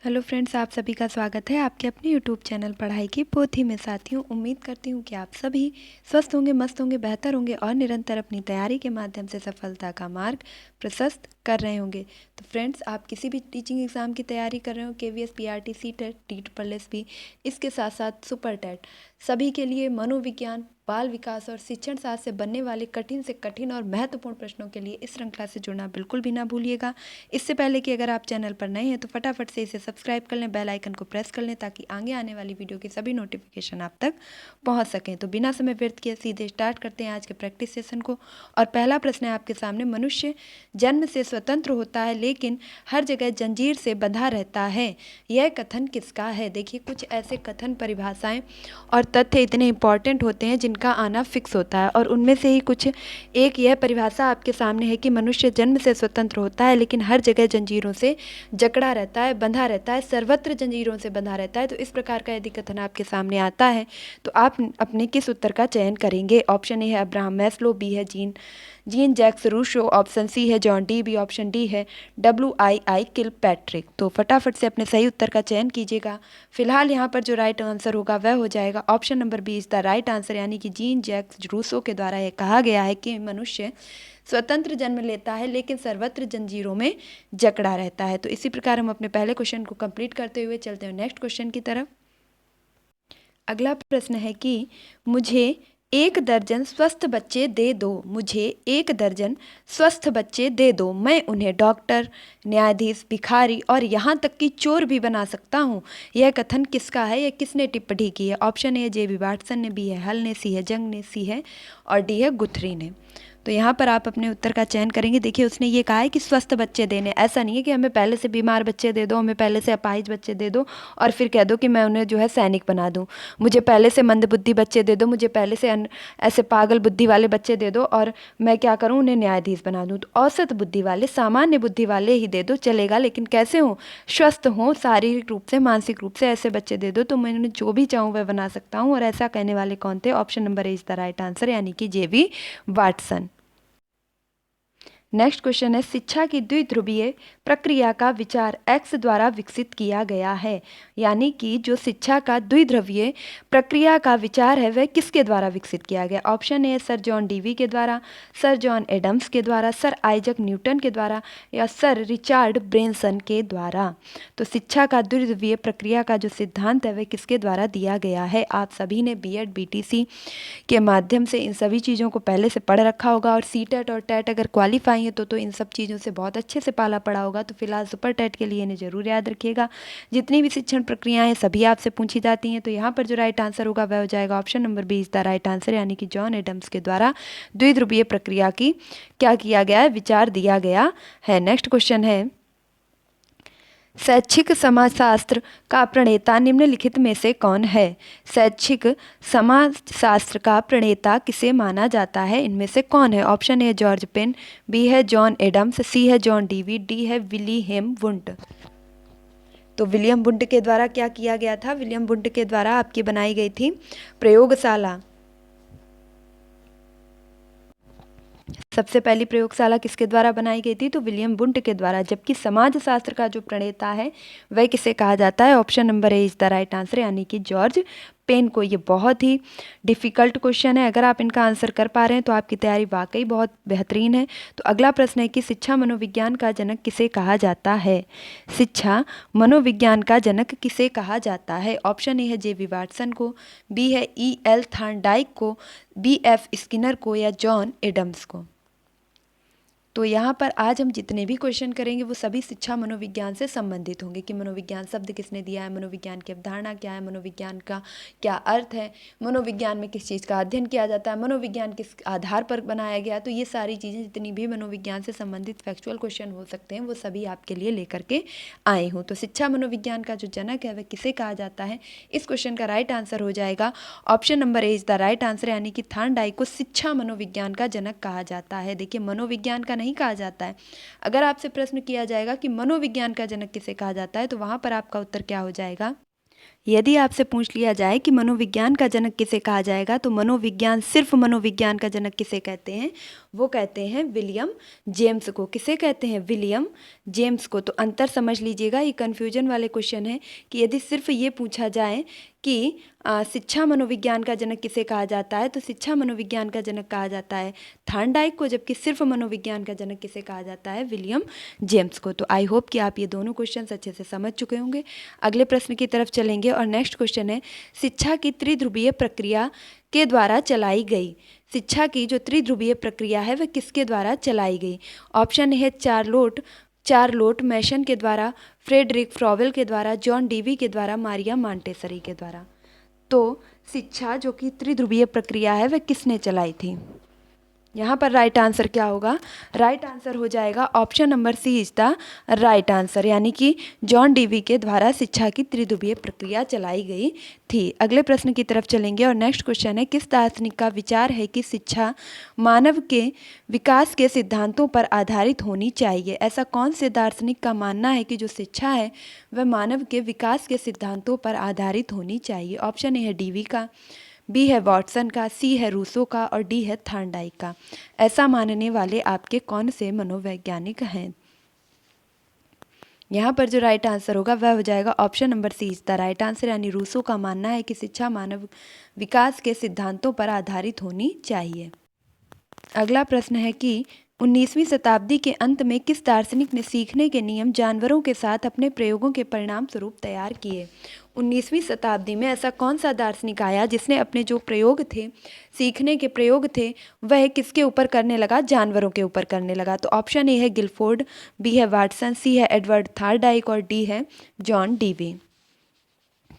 Hello friends, आप सभी का स्वागत है आपके अपने यूट्यूब चैनल पढ़ाई की पोथी में। साथियों, उम्मीद करती हूँ कि आप सभी स्वस्थ होंगे, मस्त होंगे, बेहतर होंगे और निरंतर अपनी तैयारी के माध्यम से सफलता का मार्ग प्रशस्त कर रहे होंगे। तो फ्रेंड्स, आप किसी भी टीचिंग एग्ज़ाम की तैयारी कर रहे हो, केवीएस, पीआरटी, सीटेट, टीईटी, इसके साथ साथ सुपर टेट, सभी के लिए मनोविज्ञान, बाल विकास और शिक्षण शास्त्र से बनने वाले कठिन से कठिन और महत्वपूर्ण प्रश्नों के लिए इस श्रृंखला से जुड़ना बिल्कुल भी ना भूलिएगा। इससे पहले कि अगर आप चैनल पर नए हैं तो फटाफट से इसे सब्सक्राइब कर लें, बेल आइकन को प्रेस कर लें ताकि आगे आने वाली वीडियो की सभी नोटिफिकेशन आप तक पहुंच सकें। तो बिना समय व्यर्थ किए सीधे स्टार्ट करते हैं आज के प्रैक्टिस सेशन को। और पहला प्रश्न है आपके सामने, मनुष्य जन्म से स्वतंत्र होता है लेकिन हर जगह जंजीर से बंधा रहता है, यह कथन किसका है? देखिए, कुछ ऐसे कथन, परिभाषाएं और तथ्य इतने इंपॉर्टेंट होते हैं जिनका आना फिक्स होता है, और उनमें से ही कुछ एक यह परिभाषा आपके सामने है कि मनुष्य जन्म से स्वतंत्र होता है लेकिन हर जगह जंजीरों से जकड़ा रहता है, बंधा रहता है, सर्वत्र जंजीरों से बंधा रहता है। तो इस प्रकार का यदि कथन आपके सामने आता है तो आप अपने किस उत्तर का चयन करेंगे? ऑप्शन ए है अब्राहम मैस्लो, बी है Jean Jacques Rousseau, option C है जॉन डीवी, ऑप्शन डी है WII किलपैट्रिक। तो फटाफट से अपने सही उत्तर का चयन कीजिएगा। फिलहाल यहाँ पर जो राइट आंसर होगा वह हो जाएगा option number B is the right answer, यानी कि जीन जैक्स रूसो के द्वारा यह कहा गया है कि मनुष्य स्वतंत्र जन्म लेता है लेकिन सर्वत्र जंजीरों में जकड़ा रहता है। तो इसी प्रकार हम अपने पहले क्वेश्चन को कंप्लीट करते हुए चलते हैं नेक्स्ट क्वेश्चन की तरफ। अगला प्रश्न है कि मुझे 1 दर्जन स्वस्थ बच्चे दे दो, मुझे 1 दर्जन स्वस्थ बच्चे दे दो, मैं उन्हें डॉक्टर, न्यायाधीश, भिखारी और यहाँ तक कि चोर भी बना सकता हूँ। यह कथन किसका है? यह किसने टिप्पणी की है? ऑप्शन ए JB वाटसन ने, बी है हल ने, सी है जंग ने, सी है और डी है गुथरी ने। तो यहाँ पर आप अपने उत्तर का चयन करेंगे। देखिए, उसने ये कहा है कि स्वस्थ बच्चे देने, ऐसा नहीं है कि हमें पहले से बीमार बच्चे दे दो, हमें पहले से अपाहिज बच्चे दे दो और फिर कह दो कि मैं उन्हें जो है सैनिक बना दूँ। मुझे पहले से मंदबुद्धि बच्चे दे दो, मुझे पहले से ऐसे पागल बुद्धि वाले बच्चे दे दो और मैं क्या करूँ, उन्हें न्यायाधीश बना दूँ। तो औसत बुद्धि वाले, सामान्य बुद्धि वाले ही दे दो, चलेगा, लेकिन कैसे हों? स्वस्थ हों, शारीरिक रूप से, मानसिक रूप से, ऐसे बच्चे दे दो तो मैं उन्हें जो भी चाहूँ वह बना सकता हूँ। और ऐसा कहने वाले कौन थे? Option number A is the right answer, यानी कि JB वाटसन। नेक्स्ट क्वेश्चन है, शिक्षा की द्विध्रुवीय प्रक्रिया का विचार एक्स द्वारा विकसित किया गया है, यानी कि जो शिक्षा का द्विध्रुवीय प्रक्रिया का विचार है वह किसके द्वारा विकसित किया गया? Option A sir John Dewey के द्वारा, सर जॉन एडम्स के द्वारा, सर आइजक न्यूटन के द्वारा या सर रिचार्ड ब्रेनसन के द्वारा। तो शिक्षा का द्विध्रुवीय प्रक्रिया का जो सिद्धांत है वह किसके द्वारा दिया गया है? आप सभी ने BEd BTC के माध्यम से इन सभी चीज़ों को पहले से पढ़ रखा होगा, और सीटेट और टेट अगर क्वालिफाई है तो इन सब चीज़ों से बहुत अच्छे से पाला पड़ा होगा। तो फिलहाल सुपर टेट के लिए इन्हें जरूर याद रखिएगा। जितनी भी शिक्षण प्रक्रियाएं हैं सभी आपसे पूछी जाती हैं। तो यहाँ पर जो राइट आंसर होगा वह हो जाएगा option number B is the right answer, यानी कि जॉन एडम्स के द्वारा द्विध्रुवीय प्रक्रिया की क्या किया गया है? विचार दिया गया है। नेक्स्ट क्वेश्चन है, शैक्षिक समाजशास्त्र का प्रणेता निम्नलिखित में से कौन है? शैक्षिक समाजशास्त्र का प्रणेता किसे माना जाता है? इनमें से कौन है? Option A George Payne, B है जॉन एडम्स, सी है जॉन डीवी, डी है विलियम वुंड। तो विलियम वुंड के द्वारा क्या किया गया था? विलियम वुंड के द्वारा आपकी बनाई गई थी प्रयोगशाला। सबसे पहली प्रयोगशाला किसके द्वारा बनाई गई थी? तो विलियम वुंड के द्वारा। जबकि समाजशास्त्र का जो प्रणेता है वह किसे कहा जाता है? Option number A is the right answer, यानी कि जॉर्ज पेन को। ये बहुत ही डिफिकल्ट क्वेश्चन है, अगर आप इनका आंसर कर पा रहे हैं तो आपकी तैयारी वाकई बहुत बेहतरीन है। तो अगला प्रश्न है कि शिक्षा मनोविज्ञान का जनक किसे कहा जाता है? शिक्षा मनोविज्ञान का जनक किसे कहा जाता है? ऑप्शन ए है JB वाटसन को, बी है EL थॉर्नडाइक को, BF स्किनर को या जॉन एडम्स को। तो यहाँ पर आज हम जितने भी क्वेश्चन करेंगे वो सभी शिक्षा मनोविज्ञान से संबंधित होंगे कि मनोविज्ञान शब्द किसने दिया है, मनोविज्ञान की अवधारणा क्या है, मनोविज्ञान का क्या अर्थ है, मनोविज्ञान में किस चीज़ का अध्ययन किया जाता है, मनोविज्ञान किस आधार पर बनाया गया। तो ये सारी चीज़ें, जितनी भी मनोविज्ञान से संबंधित फैक्चुअल क्वेश्चन हो सकते हैं वो सभी आपके लिए लेकर के आई हूँ। तो शिक्षा मनोविज्ञान का जो जनक है वह किसे कहा जाता है? इस क्वेश्चन का राइट आंसर हो जाएगा option number A is the right answer, यानी कि थॉर्नडाइक को शिक्षा मनोविज्ञान का जनक कहा जाता है। देखिए, मनोविज्ञान का नहीं कहा जाता है। अगर आपसे प्रश्न किया जाएगा कि मनोविज्ञान का जनक किसे कहा जाता है तो वहां पर आपका उत्तर क्या हो जाएगा? यदि आपसे पूछ लिया जाए कि मनोविज्ञान का जनक किसे कहा जाएगा, तो मनोविज्ञान, सिर्फ मनोविज्ञान का जनक किसे कहते हैं? वो कहते हैं विलियम जेम्स को। किसे कहते हैं? विलियम जेम्स को। तो अंतर समझ लीजिएगा, ये कन्फ्यूजन वाले क्वेश्चन है कि यदि सिर्फ ये पूछा जाए कि शिक्षा मनोविज्ञान का जनक किसे कहा जाता है, तो शिक्षा मनोविज्ञान का जनक कहा जाता है थॉर्नडाइक को, जबकि सिर्फ मनोविज्ञान का जनक किसे कहा जाता है? विलियम जेम्स को। तो आई होप कि आप ये दोनों क्वेश्चन अच्छे से समझ चुके होंगे। अगले प्रश्न की तरफ चलेंगे और नेक्स्ट क्वेश्चन है, शिक्षा की त्रिध्रुवीय प्रक्रिया के द्वारा चलाई गई। शिक्षा की जो त्रिध्रुवीय प्रक्रिया है वह किसके द्वारा चलाई गई? ऑप्शन है चार्लोट मैसन के द्वारा, फ्रेडरिक फ्रॉवेल के द्वारा, जॉन डीवी के द्वारा, मारिया मॉन्टेसरी के द्वारा। तो शिक्षा जो कि त्रिध्रुवीय प्रक्रिया है वह किसने चलाई थी? यहाँ पर राइट आंसर क्या होगा? राइट आंसर हो जाएगा option number C is the right answer, यानी कि जॉन डीवी के द्वारा शिक्षा की त्रिध्रुवीय प्रक्रिया चलाई गई थी। अगले प्रश्न की तरफ चलेंगे और नेक्स्ट क्वेश्चन है, किस दार्शनिक का विचार है कि शिक्षा मानव के विकास के सिद्धांतों पर आधारित होनी चाहिए? ऐसा कौन से दार्शनिक का मानना है कि जो शिक्षा है वह मानव के विकास के सिद्धांतों पर आधारित होनी चाहिए? ऑप्शन ए है डीवी का, बी है वॉटसन का, सी है रूसो का और डी है थॉर्नडाइक का। ऐसा मानने वाले आपके कौन से मनोवैज्ञानिक हैं? यहाँ पर जो राइट आंसर होगा वह हो जाएगा option number C is the right answer, यानी रूसो का मानना है कि शिक्षा मानव विकास के सिद्धांतों पर आधारित होनी चाहिए। अगला प्रश्न है कि 19वीं शताब्दी के अंत में किस दार्शनिक ने सीखने के नियम जानवरों के साथ अपने प्रयोगों के परिणाम स्वरूप तैयार किए? 19वीं शताब्दी में ऐसा कौन सा दार्शनिक आया जिसने अपने जो प्रयोग थे, सीखने के प्रयोग थे, वह किसके ऊपर करने लगा? जानवरों के ऊपर करने लगा। तो ऑप्शन ए है गिलफोर्ड, बी है वाटसन, सी है एडवर्ड थॉर्नडाइक और डी है जॉन डीवी।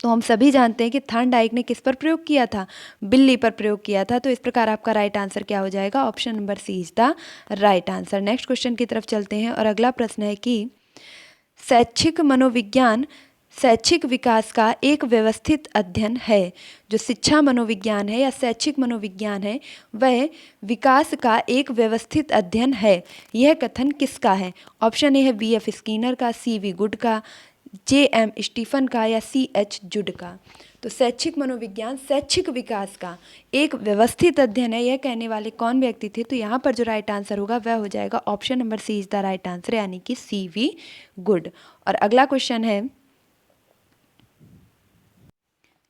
तो हम सभी जानते हैं कि थॉर्नडाइक ने किस पर प्रयोग किया था? बिल्ली पर प्रयोग किया था। तो इस प्रकार आपका राइट आंसर क्या हो जाएगा? Option number C is the right answer. Next question की तरफ चलते हैं और अगला प्रश्न है कि शैक्षिक मनोविज्ञान शैक्षिक विकास का एक व्यवस्थित अध्ययन है। जो शिक्षा मनोविज्ञान है या शैक्षिक मनोविज्ञान है वह विकास का एक व्यवस्थित अध्ययन है। यह कथन किसका है? ऑप्शन ए है बी एफ स्किनर का, सी वी गुड का, जे एम स्टीफन का या सी एच जुड का। तो शैक्षिक मनोविज्ञान शैक्षिक विकास का एक व्यवस्थित अध्ययन है, यह कहने वाले कौन व्यक्ति थे? तो यहाँ पर जो राइट आंसर होगा वह हो जाएगा option number C is the right answer, यानी कि सी वी गुड। और अगला क्वेश्चन है,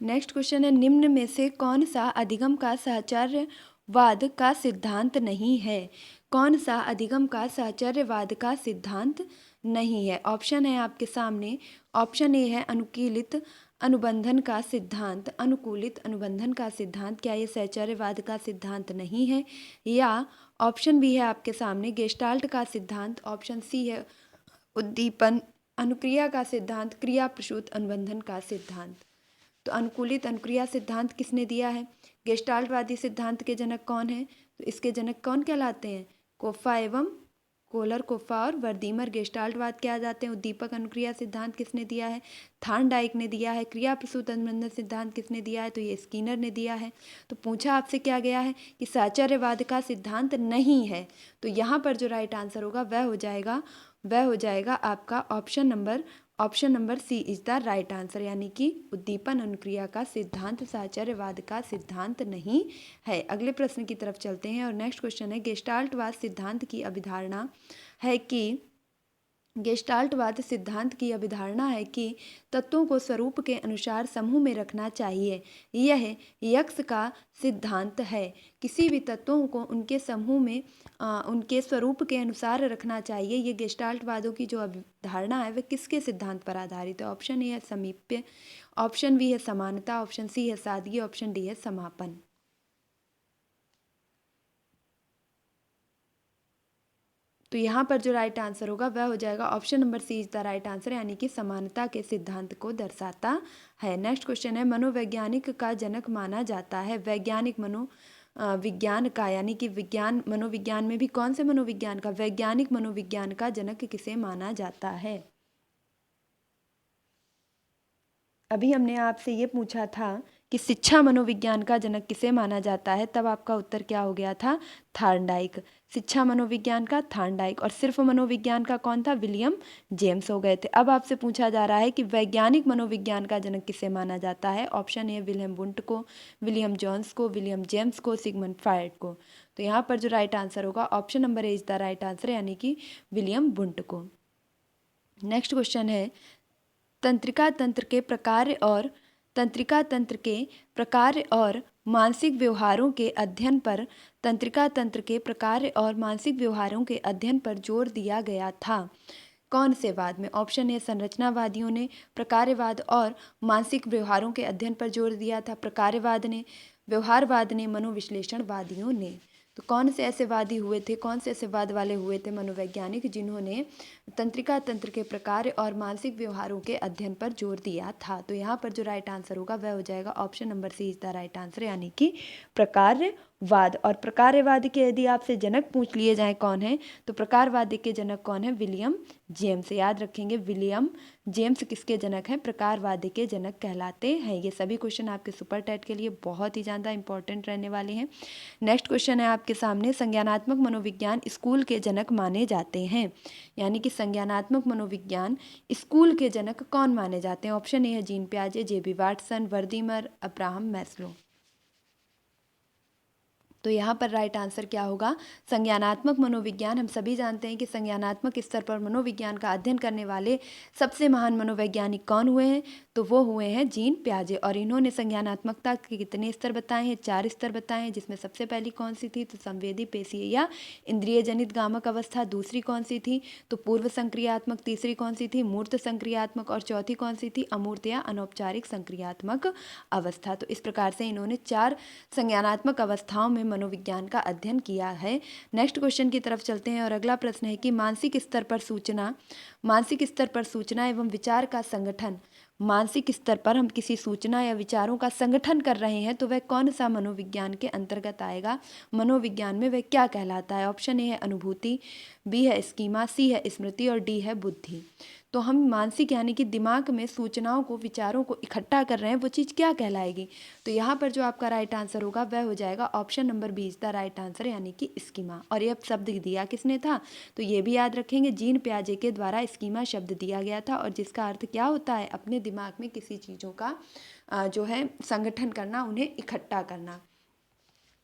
नेक्स्ट क्वेश्चन है, निम्न में से कौन सा अधिगम का साहचर्यवाद का सिद्धांत नहीं है? कौन सा अधिगम का साहचर्यवाद का सिद्धांत नहीं है? ऑप्शन है आपके सामने। ऑप्शन ए है अनुकूलित अनुबंधन का सिद्धांत। अनुकूलित अनुबंधन का सिद्धांत क्या ये साहचर्यवाद का सिद्धांत नहीं है? या ऑप्शन बी है आपके सामने गेस्टाल्ट का सिद्धांत। ऑप्शन सी है उद्दीपन अनुक्रिया का सिद्धांत, क्रिया प्रसूत अनुबंधन का सिद्धांत। तो अनुकूलित अनुक्रिया सिद्धांत किसने दिया है? गेस्टाल्टवादी सिद्धांत के जनक कौन है? तो इसके जनक कौन कहलाते हैं? कोफा एवं कोलर कोफा और वर्दीमर गेस्टाल्टवाद क्या जाते हैं। उद्दीपक अनुक्रिया सिद्धांत किसने दिया है? थॉर्नडाइक ने दिया है। क्रिया प्रसूत अनुबंधन सिद्धांत किसने दिया है? तो ये स्किनर ने दिया है। तो पूछा आपसे क्या गया है कि साहचर्यवाद का सिद्धांत नहीं है। तो यहाँ पर जो राइट आंसर होगा वह हो जाएगा आपका option number C is the right answer, यानी कि उद्दीपन अनुक्रिया का सिद्धांत साहचर्यवाद का सिद्धांत नहीं है। अगले प्रश्न की तरफ चलते हैं और नेक्स्ट क्वेश्चन है, गेस्टाल्टवाद सिद्धांत की अभिधारणा है कि गेस्टाल्टवाद सिद्धांत की अभिधारणा है कि तत्वों को स्वरूप के अनुसार समूह में रखना चाहिए। यह यक्स का सिद्धांत है। किसी भी तत्वों को उनके समूह में उनके स्वरूप के अनुसार रखना चाहिए। ये गेस्टाल्टवादों की जो अभिधारणा है वह किसके सिद्धांत पर आधारित है? ऑप्शन ए है समीप्य, ऑप्शन बी है समानता, ऑप्शन सी है सादगी, ऑप्शन डी है समापन। तो यहाँ पर जो राइट आंसर होगा वह हो जाएगा option number C is the right answer, यानी कि समानता के सिद्धांत को दर्शाता है। नेक्स्ट क्वेश्चन है, मनोवैज्ञानिक का जनक माना जाता है वैज्ञानिक विज्ञान का, यानी कि विज्ञान मनोविज्ञान में भी कौन से मनोविज्ञान का? वैज्ञानिक मनोविज्ञान का जनक किसे माना जाता है? अभी हमने आपसे ये पूछा था कि शिक्षा मनोविज्ञान का जनक किसे माना जाता है, तब आपका उत्तर क्या हो गया था, थॉर्नडाइक। शिक्षा मनोविज्ञान का थॉर्नडाइक। और सिर्फ मनोविज्ञान का कौन था, विलियम जेम्स हो गए थे। अब आपसे पूछा जा रहा है कि वैज्ञानिक मनोविज्ञान का जनक किसे माना जाता है। ऑप्शन ए विलियम वुंट को, विलियम जॉन्स को, विलियम जेम्स को, सिगमंड फ्रायड को। तो यहाँ पर जो राइट आंसर होगा option number A is the right answer, यानी कि विलियम वुंट को। नेक्स्ट क्वेश्चन है, तंत्रिका तंत्र के प्रकार और मानसिक व्यवहारों के अध्ययन पर तंत्रिका तंत्र के प्रकार और मानसिक व्यवहारों के अध्ययन पर जोर दिया गया था। कौन से वाद में। ऑप्शन ए संरचनावादियों ने प्रकारवाद और मानसिक व्यवहारों के अध्ययन पर जोर दिया था, प्रकारवाद ने, व्यवहारवाद ने, मनोविश्लेषणवादियों ने। तो कौन से ऐसे वादी हुए थे, कौन से ऐसे वाद वाले हुए थे मनोवैज्ञानिक जिन्होंने तंत्रिका तंत्र के प्रकार और मानसिक व्यवहारों के अध्ययन पर जोर दिया था। तो यहाँ पर जो राइट आंसर होगा वह हो जाएगा option number C is the right answer, यानी कि प्रकारवाद। और प्रकारवाद के यदि आपसे जनक पूछ लिए जाए कौन है, तो प्रकारवाद के जनक कौन है, विलियम जेम्स। याद रखेंगे, विलियम जेम्स किसके जनक हैं, प्रकारवाद के जनक कहलाते हैं। ये सभी क्वेश्चन आपके सुपर टेट के लिए बहुत ही ज़्यादा इंपॉर्टेंट रहने वाले हैं। नेक्स्ट क्वेश्चन है आपके सामने, संज्ञानात्मक मनोविज्ञान स्कूल के जनक माने जाते हैं, यानी कि संज्ञानात्मक मनोविज्ञान स्कूल के जनक कौन माने जाते हैं। ऑप्शन ए है जीन पियाजे, जेबी वाटसन, वर्दीमर, अब्राहम मैस्लो। तो यहाँ पर राइट आंसर क्या होगा, संज्ञानात्मक मनोविज्ञान। हम सभी जानते हैं कि संज्ञानात्मक स्तर पर मनोविज्ञान का अध्ययन करने वाले सबसे महान मनोवैज्ञानिक कौन हुए हैं, तो वो हुए हैं जीन पियाजे। और इन्होंने संज्ञानात्मकता के कितने स्तर बताए हैं, 4 स्तर बताए हैं, जिसमें सबसे पहली कौन सी थी, तो संवेदी पेशीय या इंद्रिय जनित गामक अवस्था। दूसरी कौन सी थी, तो पूर्व संक्रियात्मक। तीसरी कौन सी थी, मूर्त संक्रियात्मक। और चौथी कौन सी थी, अमूर्त या अनौपचारिक संक्रियात्मक अवस्था। तो इस प्रकार से इन्होंने 4 संज्ञानात्मक अवस्थाओं में मनोविज्ञान का अध्ययन किया है। नेक्स्ट क्वेश्चन की तरफ चलते हैं और अगला प्रश्न है कि मानसिक स्तर पर सूचना एवं विचार का संगठन, मानसिक स्तर पर हम किसी सूचना या विचारों का संगठन कर रहे हैं तो वह कौन सा मनोविज्ञान के अंतर्गत आएगा, मनोविज्ञान में वह क्या कहलाता है। ऑप्शन ए है अनुभूति, बी है स्कीमा, सी है स्मृति और डी है बुद्धि। तो हम मानसिक यानी कि दिमाग में सूचनाओं को, विचारों को इकट्ठा कर रहे हैं, वो चीज़ क्या कहलाएगी। तो यहाँ पर जो आपका राइट आंसर होगा वह हो जाएगा option number B is the right answer, यानी कि स्कीमा। और ये शब्द दिया किसने था, तो ये भी याद रखेंगे, जीन पियाजे के द्वारा स्कीमा शब्द दिया गया था, और जिसका अर्थ क्या होता है, अपने दिमाग में किसी चीज़ों का जो है संगठन करना, उन्हें इकट्ठा करना।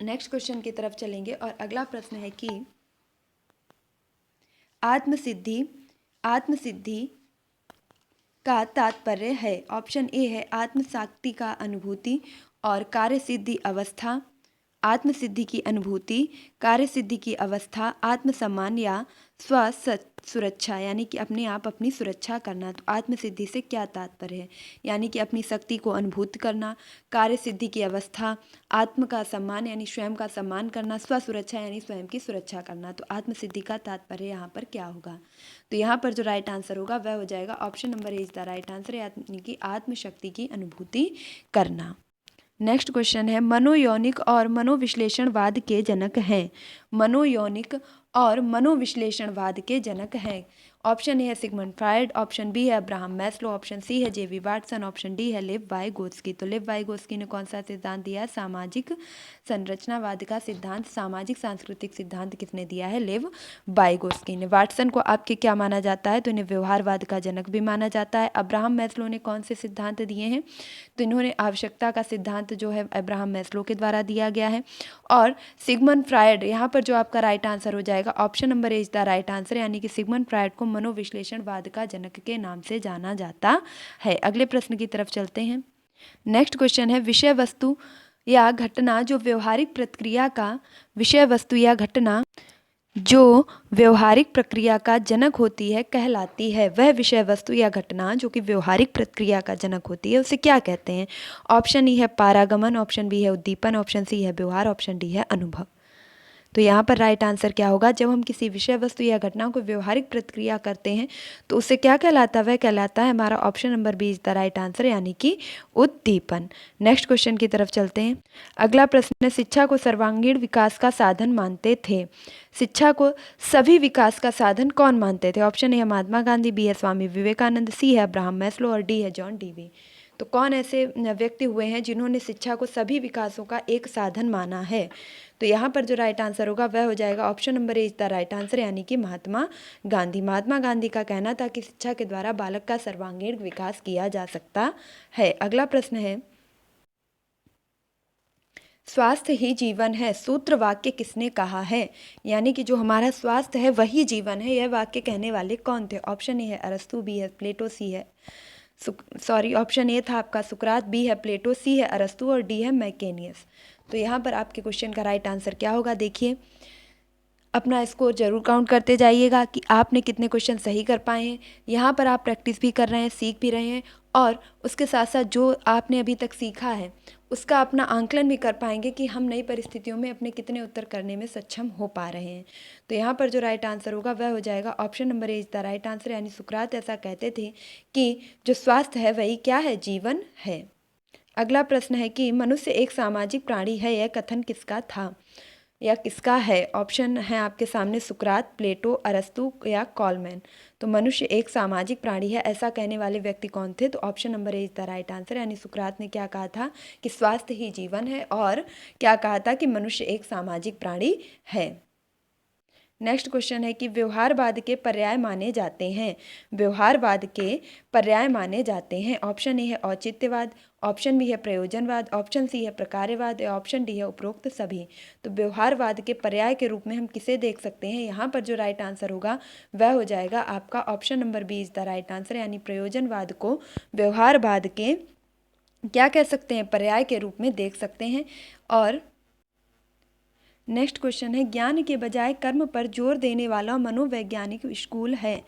नेक्स्ट क्वेश्चन की तरफ चलेंगे और अगला प्रश्न है कि आत्मसिद्धि का तात्पर्य है। ऑप्शन ए है आत्मसाक्षी का अनुभूति और कार्यसिद्धि अवस्था, आत्मसिद्धि की अनुभूति, कार्यसिद्धि की अवस्था, आत्मसम्मान या स्व सुरक्षा, यानी कि अपने आप अपनी सुरक्षा करना। तो आत्मसिद्धि से क्या तात्पर्य है, यानी कि अपनी शक्ति को अनुभूत करना, कार्यसिद्धि की अवस्था, आत्म का सम्मान यानी स्वयं का सम्मान करना, स्व सुरक्षा यानी स्वयं की सुरक्षा करना। तो आत्मसिद्धि का तात्पर्य यहाँ पर क्या होगा, तो यहाँ पर जो राइट आंसर होगा वह हो जाएगा option number A is the right answer, यानी कि आत्मशक्ति की अनुभूति करना। नेक्स्ट क्वेश्चन है, मनोयौनिक और मनोविश्लेषणवाद के जनक हैं, मनोयौनिक और मनोविश्लेषणवाद के जनक हैं। ऑप्शन ए है सिगमंड फ्रायड, ऑप्शन बी है अब्राहम मैस्लो, ऑप्शन सी है जेबी वाटसन, ऑप्शन डी है लेव वाइगोत्स्की। तो लेव वाइगोत्स्की ने कौन सा सिद्धांत दिया है, सामाजिक संरचनावाद का सिद्धांत, सामाजिक सांस्कृतिक सिद्धांत किसने दिया है, लेव वाइगोत्स्की ने। वाटसन को आपके क्या माना जाता है, तो इन्हें व्यवहारवाद का जनक भी माना जाता है। अब्राहम मैस्लो ने कौन से सिद्धांत दिए हैं, तो इन्होंने आवश्यकता का सिद्धांत जो है अब्राहम मैस्लो के द्वारा दिया गया है। और सिगमंड फ्रायड, यहाँ पर जो आपका राइट आंसर हो जाएगा option number A is the right answer, यानी कि सिगमंड फ्रायड को मनोविश्लेषणवाद का जनक के नाम से जाना जाता है। अगले प्रश्न की तरफ चलते हैं। नेक्स्ट क्वेश्चन है, विषय वस्तु या घटना जो व्यवहारिक प्रक्रिया का, विषय वस्तु या घटना जो व्यवहारिक प्रक्रिया का जनक होती है कहलाती है। वह विषय वस्तु या घटना जो कि व्यवहारिक प्रक्रिया का जनक होती है उसे क्या कहते हैं। ऑप्शन ई है पारागमन, ऑप्शन बी है उद्दीपन, ऑप्शन सी है व्यवहार, ऑप्शन डी है अनुभव। तो यहाँ पर राइट आंसर क्या होगा, जब हम किसी विषय वस्तु या घटना को व्यवहारिक प्रक्रिया करते हैं तो उसे क्या कहलाता है, वह कहलाता है हमारा option number B is the right answer, यानी कि उद्दीपन। नेक्स्ट क्वेश्चन की तरफ चलते हैं। अगला प्रश्न है, शिक्षा को सर्वांगीण विकास का साधन मानते थे, शिक्षा को सभी विकास का साधन कौन मानते थे। ऑप्शन ए है महात्मा गांधी, बी है स्वामी विवेकानंद, सी है अब्राहम मैस्लो और डी है जॉन डीवी। तो कौन ऐसे व्यक्ति हुए हैं जिन्होंने शिक्षा को सभी विकासों का एक साधन माना है? तो यहाँ पर जो राइट आंसर होगा वह हो जाएगा option number A is the right answer, यानी कि महात्मा गांधी। महात्मा गांधी का कहना था कि शिक्षा के द्वारा बालक का सर्वांगीण विकास किया जा सकता है। अगला प्रश्न है, स्वास्थ्य ही जीवन है सूत्र वाक्य किसने कहा है? यानी कि जो हमारा स्वास्थ्य है वही जीवन है, यह वाक्य कहने वाले कौन थे? ऑप्शन ए है अरस्तु, बी है प्लेटो, सी है ऑप्शन ए था आपका सुकरात, बी है प्लेटो, सी है अरस्तु और डी है मैकेनियस। तो यहाँ पर आपके क्वेश्चन का राइट आंसर क्या होगा? देखिए, अपना स्कोर जरूर काउंट करते जाइएगा कि आपने कितने क्वेश्चन सही कर पाए हैं। यहाँ पर आप प्रैक्टिस भी कर रहे हैं, सीख भी रहे हैं, और उसके साथ साथ जो आपने अभी तक सीखा है उसका अपना आंकलन भी कर पाएंगे कि हम नई परिस्थितियों में अपने कितने उत्तर करने में सक्षम हो पा रहे हैं। तो यहाँ पर जो राइट आंसर होगा वह हो जाएगा option number A is the right answer, यानी सुकरात ऐसा कहते थे कि जो स्वास्थ्य है वही क्या है? जीवन है। अगला प्रश्न है कि मनुष्य एक सामाजिक प्राणी है, यह कथन किसका था या किसका है? ऑप्शन है आपके सामने सुकरात, प्लेटो, अरस्तु या कॉलमैन। तो मनुष्य एक सामाजिक प्राणी है ऐसा कहने वाले व्यक्ति कौन थे? तो option number A is the right answer, यानी सुकरात ने क्या कहा था कि स्वास्थ्य ही जीवन है, और क्या कहा था कि मनुष्य एक सामाजिक प्राणी है। नेक्स्ट क्वेश्चन है कि व्यवहारवाद के पर्याय माने जाते हैं। व्यवहारवाद के पर्याय माने जाते हैं। ऑप्शन ए है औचित्यवाद, ऑप्शन बी है प्रयोजनवाद, ऑप्शन सी है प्रकार्यवाद या ऑप्शन डी है उपरोक्त सभी। तो व्यवहारवाद के पर्याय के रूप में हम किसे देख सकते हैं? यहाँ पर जो राइट आंसर होगा वह हो जाएगा आपका option number B is the right answer, यानी प्रयोजनवाद को व्यवहारवाद के क्या कह सकते हैं? पर्याय के रूप में देख सकते हैं। और नेक्स्ट क्वेश्चन है, ज्ञान के बजाय कर्म पर जोर देने वाला मनोवैज्ञानिक स्कूल है।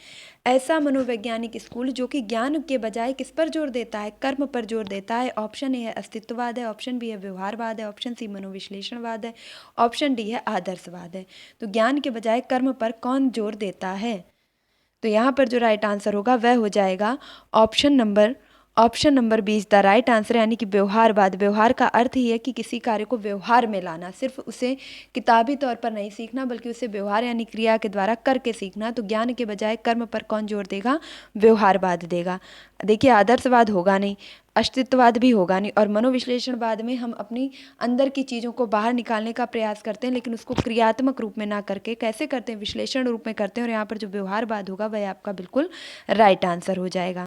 ऐसा मनोवैज्ञानिक स्कूल जो कि ज्ञान के बजाय किस पर जोर देता है? कर्म पर जोर देता है। ऑप्शन ए है अस्तित्ववाद है, ऑप्शन बी है व्यवहारवाद है, ऑप्शन सी मनोविश्लेषणवाद है, ऑप्शन डी है आदर्शवाद है। तो ज्ञान के बजाय कर्म पर कौन जोर देता है? तो यहाँ पर जो राइट आंसर होगा वह हो जाएगा option number B is the right answer, यानी कि व्यवहारवाद। व्यवहार का अर्थ ही है कि किसी कार्य को व्यवहार में लाना, सिर्फ उसे किताबी तौर पर नहीं सीखना बल्कि उसे व्यवहार यानी क्रिया के द्वारा करके सीखना। तो ज्ञान के बजाय कर्म पर कौन जोर देगा? व्यवहारवाद देगा। देखिए, आदर्शवाद होगा नहीं, अस्तित्ववाद भी होगा नहीं, और मनोविश्लेषणवाद में हम अपनी अंदर की चीज़ों को बाहर निकालने का प्रयास करते हैं, लेकिन उसको क्रियात्मक रूप में ना करके कैसे करते हैं? विश्लेषण रूप में करते हैं। और यहाँ पर जो व्यवहारवाद होगा वह आपका बिल्कुल राइट आंसर हो जाएगा।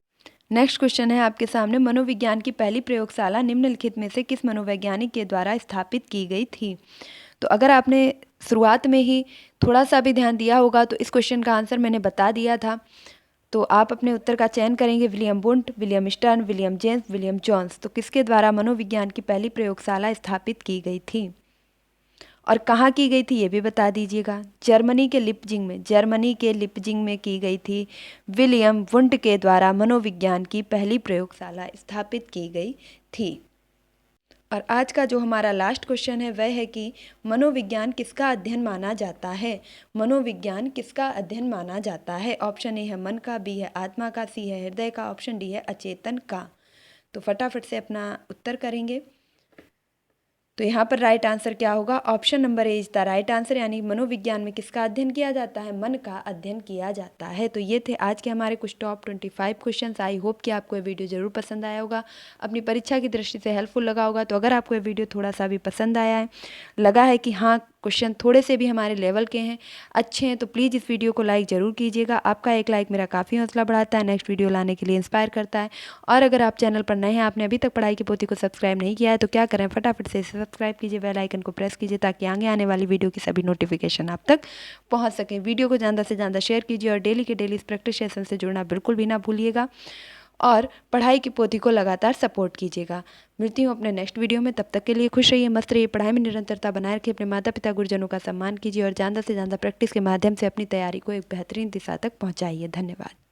नेक्स्ट क्वेश्चन है आपके सामने, मनोविज्ञान की पहली प्रयोगशाला निम्नलिखित में से किस मनोवैज्ञानिक के द्वारा स्थापित की गई थी? तो अगर आपने शुरुआत में ही थोड़ा सा भी ध्यान दिया होगा तो इस क्वेश्चन का आंसर मैंने बता दिया था। तो आप अपने उत्तर का चयन करेंगे, William Wundt, William stern, William James, William Jones. तो किसके द्वारा मनोविज्ञान की पहली प्रयोगशाला स्थापित की गई थी और कहाँ की गई थी ये भी बता दीजिएगा? जर्मनी के लिपजिंग में की गई थी। विलियम वुंट के द्वारा मनोविज्ञान की पहली प्रयोगशाला स्थापित की गई थी। और आज का जो हमारा लास्ट क्वेश्चन है वह है कि मनोविज्ञान किसका अध्ययन माना जाता है? मनोविज्ञान किसका अध्ययन माना जाता है? ऑप्शन ए है मन का, बी है आत्मा का, सी है हृदय का, ऑप्शन डी है अचेतन का। तो फटाफट से अपना उत्तर करेंगे। तो यहाँ पर राइट आंसर क्या होगा? Option number A is the right answer, यानी मनोविज्ञान में किसका अध्ययन किया जाता है? मन का अध्ययन किया जाता है। तो ये थे आज के हमारे कुछ टॉप 25 क्वेश्चंस। आई होप कि आपको ये वीडियो जरूर पसंद आया होगा, अपनी परीक्षा की दृष्टि से हेल्पफुल लगा होगा। तो अगर आपको ये वीडियो थोड़ा सा भी पसंद आया है, लगा है कि हाँ क्वेश्चन थोड़े से भी हमारे लेवल के हैं, अच्छे हैं, तो प्लीज़ इस वीडियो को लाइक ज़रूर कीजिएगा। आपका एक लाइक मेरा काफ़ी हौसला बढ़ाता है, नेक्स्ट वीडियो लाने के लिए इंस्पायर करता है। और अगर आप चैनल पर नए हैं, आपने अभी तक पढ़ाई की पोथी को सब्सक्राइब नहीं किया है तो क्या करें, फटाफट से सब्सक्राइब कीजिए, बेल आइकन को प्रेस कीजिए ताकि आगे आने वाली वीडियो की सभी नोटिफिकेशन आप तक पहुँच सकें। वीडियो को ज़्यादा से ज़्यादा शेयर कीजिए और डेली के डेली इस प्रैक्टिस सेशन से जुड़ना बिल्कुल भी ना भूलिएगा और पढ़ाई की पोथी को लगातार सपोर्ट कीजिएगा। मिलती हूँ अपने नेक्स्ट वीडियो में, तब तक के लिए खुश रहिए, मस्त रहिए, पढ़ाई में निरंतरता बनाए रखिए, अपने माता पिता गुरुजनों का सम्मान कीजिए और ज़्यादा से ज़्यादा प्रैक्टिस के माध्यम से अपनी तैयारी को एक बेहतरीन दिशा तक पहुँचाइए। धन्यवाद।